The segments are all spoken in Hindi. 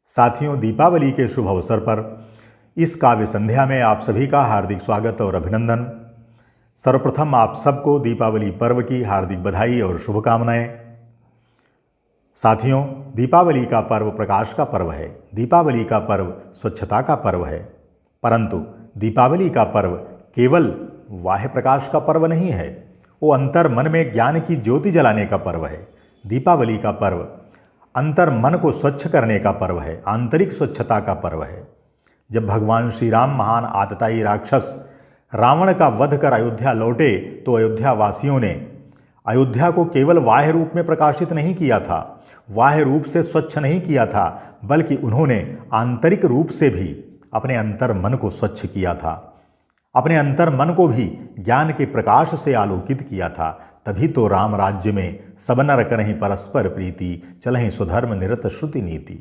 साथियों, दीपावली के शुभ अवसर पर इस काव्य संध्या में आप सभी का हार्दिक स्वागत और अभिनंदन। सर्वप्रथम आप सबको दीपावली पर्व की हार्दिक बधाई और शुभकामनाएं। साथियों, दीपावली का पर्व प्रकाश का पर्व है। दीपावली का पर्व स्वच्छता का पर्व है। परंतु दीपावली का पर्व केवल बाह्य प्रकाश का पर्व नहीं है, वो अंतर मन में ज्ञान की ज्योति जलाने का पर्व है। दीपावली का पर्व अंतर मन को स्वच्छ करने का पर्व है, आंतरिक स्वच्छता का पर्व है। जब भगवान श्री राम महान आतताई राक्षस रावण का वध कर अयोध्या लौटे तो अयोध्या वासियों ने अयोध्या को केवल बाह्य रूप में प्रकाशित नहीं किया था, बाह्य रूप से स्वच्छ नहीं किया था, बल्कि उन्होंने आंतरिक रूप से भी अपने अंतर मन को स्वच्छ किया था, अपने अंतर मन को भी ज्ञान के प्रकाश से आलोकित किया था। तभी तो राम राज्य में सब नर करहिं परस्पर प्रीति, चलहिं स्वधर्म निरत श्रुति नीति।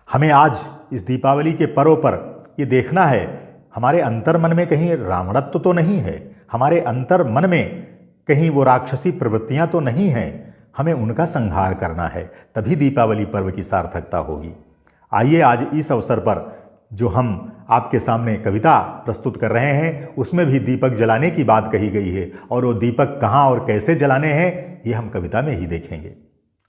हमें आज इस दीपावली के पर्व पर ये देखना है, हमारे अंतर मन में कहीं रावणत्व तो नहीं है, हमारे अंतर मन में कहीं वो राक्षसी प्रवृत्तियां तो नहीं हैं। हमें उनका संहार करना है, तभी दीपावली पर्व की सार्थकता होगी। आइए आज इस अवसर पर जो हम आपके सामने कविता प्रस्तुत कर रहे हैं उसमें भी दीपक जलाने की बात कही गई है, और वो दीपक कहाँ और कैसे जलाने हैं ये हम कविता में ही देखेंगे।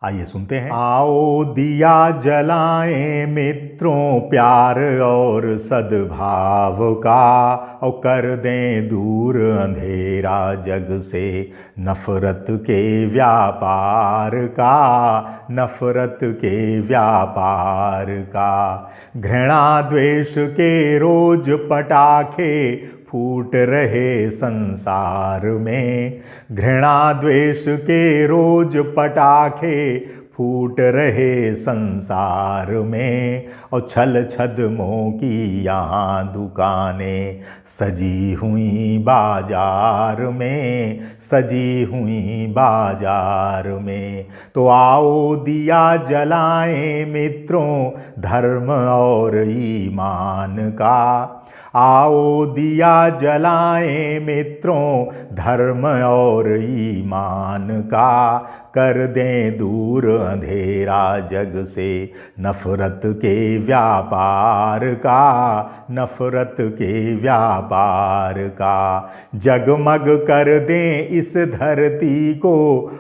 आइए सुनते हैं। आओ दिया जलाएं मित्रों प्यार और सद्भाव का, और कर दें दूर अंधेरा जग से नफरत के व्यापार का, नफरत के व्यापार का। घृणा द्वेष के रोज पटाखे फूट रहे संसार में, घृणा द्वेष के रोज पटाखे फूट रहे संसार में। और छल छद्मों की यहाँ दुकानें सजी हुई बाजार में, सजी हुई बाजार में। तो आओ दिया जलाएं मित्रों धर्म और ईमान का, आओ दिया जलाएं मित्रों धर्म और ईमान का। कर दें दूर अंधेरा जग से नफरत के व्यापार का, नफरत के व्यापार का। जगमग कर दें इस धरती को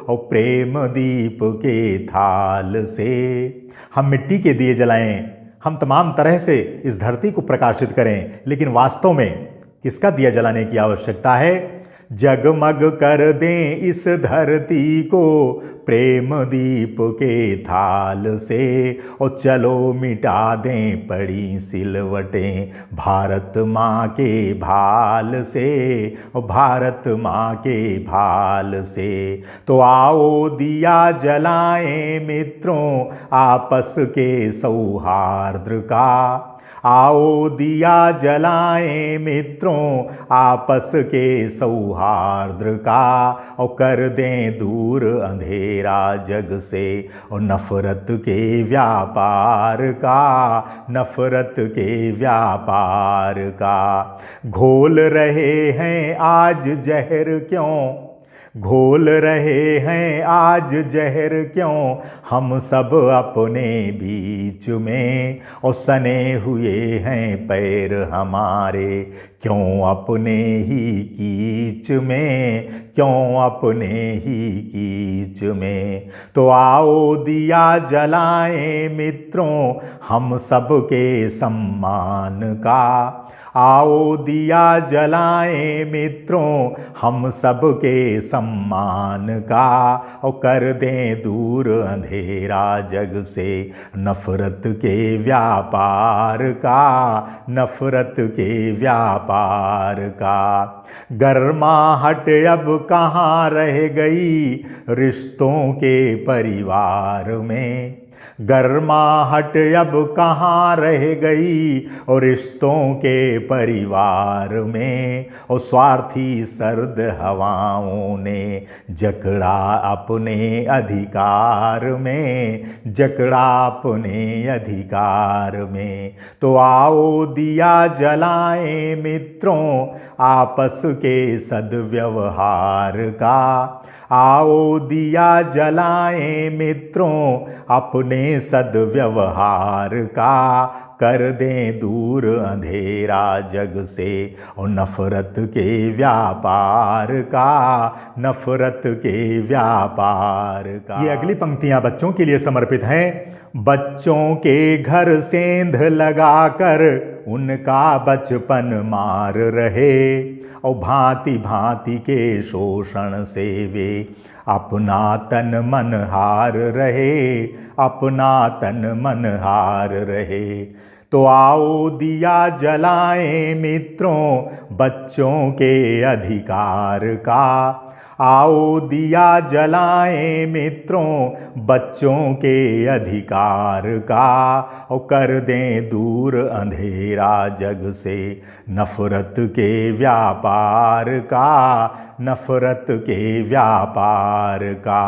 और प्रेम दीप के थाल से। हम मिट्टी के दिए जलाएं, हम तमाम तरह से इस धरती को प्रकाशित करें, लेकिन वास्तव में किसका दिया जलाने की आवश्यकता है? जगमग कर दें इस धरती को प्रेम दीप के थाल से। और चलो मिटा दें पड़ी सिलवटें भारत माँ के भाल से, और भारत माँ के भाल से। तो आओ दिया जलाएं मित्रों आपस के सौहार्द का, आओ दिया जलाएं मित्रों आपस के सौहार्द का। और कर दें दूर अंधेरा जग से और नफरत के व्यापार का, नफरत के व्यापार का। घोल रहे हैं आज जहर क्यों, घोल रहे हैं आज जहर क्यों हम सब अपने बीच में। और सने हुए हैं पैर हमारे क्यों अपने ही कीच में, क्यों अपने ही कीच में। तो आओ दिया जलाएं मित्रों हम सब के सम्मान का, आओ दिया जलाएं मित्रों हम सब के सम्मान का। और कर दें दूर अंधेरा जग से नफरत के व्यापार का, नफरत के व्यापार का। गर्माहट अब कहाँ रह गई रिश्तों के परिवार में, गर्माहट अब कहाँ रह गई और रिश्तों के परिवार में। और स्वार्थी सर्द हवाओं ने जकड़ा अपने अधिकार में, जकड़ा अपने अधिकार में। तो आओ दिया जलाएं मित्रों आपस के सद्व्यवहार का, आओ दिया जलाएं मित्रों अपने दें सद्व्यवहार का, कर दें दूर अंधेरा जग से, और नफरत के व्यापार का, नफरत के व्यापार का। ये अगली पंक्तियां बच्चों के लिए समर्पित हैं। बच्चों के घर सेंध लगाकर उनका बचपन मार रहे, और भांति भांति के शोषण से वे अपना तन मन हार रहे, अपना तन मन हार रहे। तो आओ दिया जलाएं मित्रों बच्चों के अधिकार का, आओ दिया जलाएं मित्रों बच्चों के अधिकार का, और कर दें दूर अंधेरा जग से, नफरत के व्यापार का, नफरत के व्यापार का।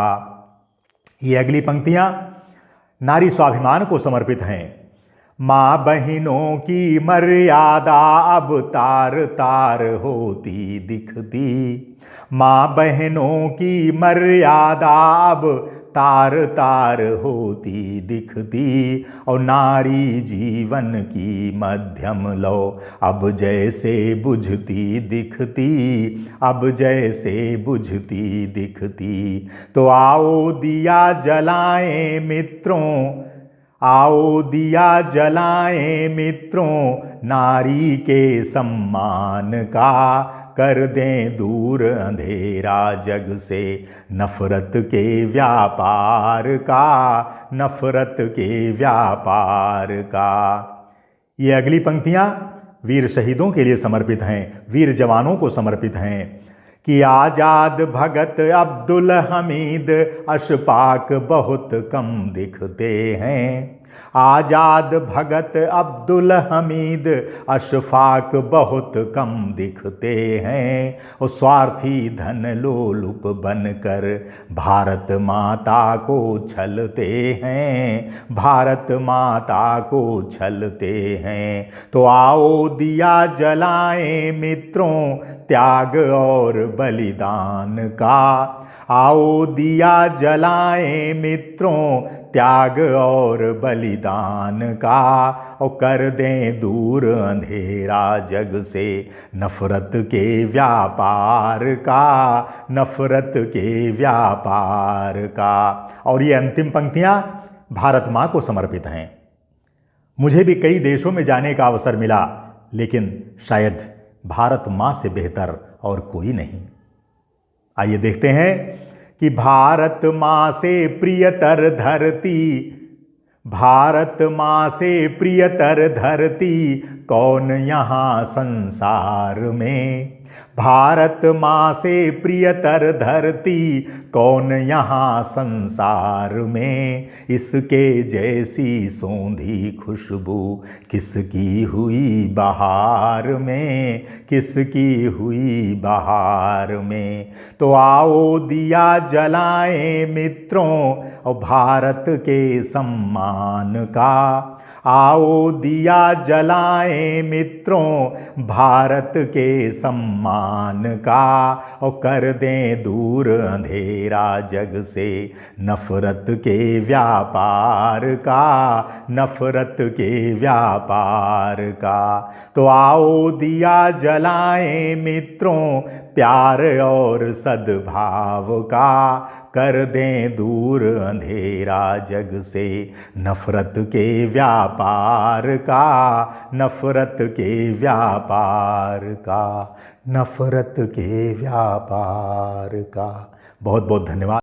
ये अगली पंक्तियां नारी स्वाभिमान को समर्पित हैं। माँ बहनों की मर्यादा अब तार तार होती दिखती, माँ बहनों की मर्यादा अब तार तार होती दिखती, और नारी जीवन की मध्यम लौ अब जैसे बुझती दिखती, अब जैसे बुझती दिखती। तो आओ दिया जलाएं मित्रों, आओ दिया जलाएं मित्रों नारी के सम्मान का, कर दें दूर अंधेरा जग से, नफरत के व्यापार का, नफरत के व्यापार का। ये अगली पंक्तियां वीर शहीदों के लिए समर्पित हैं, वीर जवानों को समर्पित हैं। कि आजाद भगत अब्दुल हमीद अशफाक बहुत कम दिखते हैं, आजाद भगत अब्दुल हमीद अशफाक बहुत कम दिखते हैं, और स्वार्थी धन लोलुप बनकर भारत माता को छलते हैं, भारत माता को छलते हैं। तो आओ दिया जलाएं मित्रों त्याग और बलिदान का, आओ दिया जलाएं मित्रों त्याग और बलिदान का, और कर दें दूर अंधेरा जग से, नफरत के व्यापार का, नफरत के व्यापार का। और ये अंतिम पंक्तियां भारत माँ को समर्पित हैं। मुझे भी कई देशों में जाने का अवसर मिला, लेकिन शायद भारत माँ से बेहतर और कोई नहीं। आइए देखते हैं कि भारत माँ से प्रियतर धरती, भारत माँ से प्रियतर धरती कौन यहाँ संसार में, भारत माँ से प्रियतर धरती कौन यहाँ संसार में, इसके जैसी सौंधी खुशबू किसकी हुई बहार में, किसकी हुई बहार में। तो आओ दिया जलाएं मित्रों और भारत के सम्मान का, आओ दिया जलाएं मित्रों भारत के सम्मान का, और कर दें दूर अंधेरा जग से, नफरत के व्यापार का, नफरत के व्यापार का। तो आओ दिया जलाएं मित्रों प्यार और सद्भाव का, कर दें दूर अंधेरा जग से, नफरत के व्यापार का, नफरत के व्यापार का, नफरत के व्यापार का। बहुत बहुत धन्यवाद।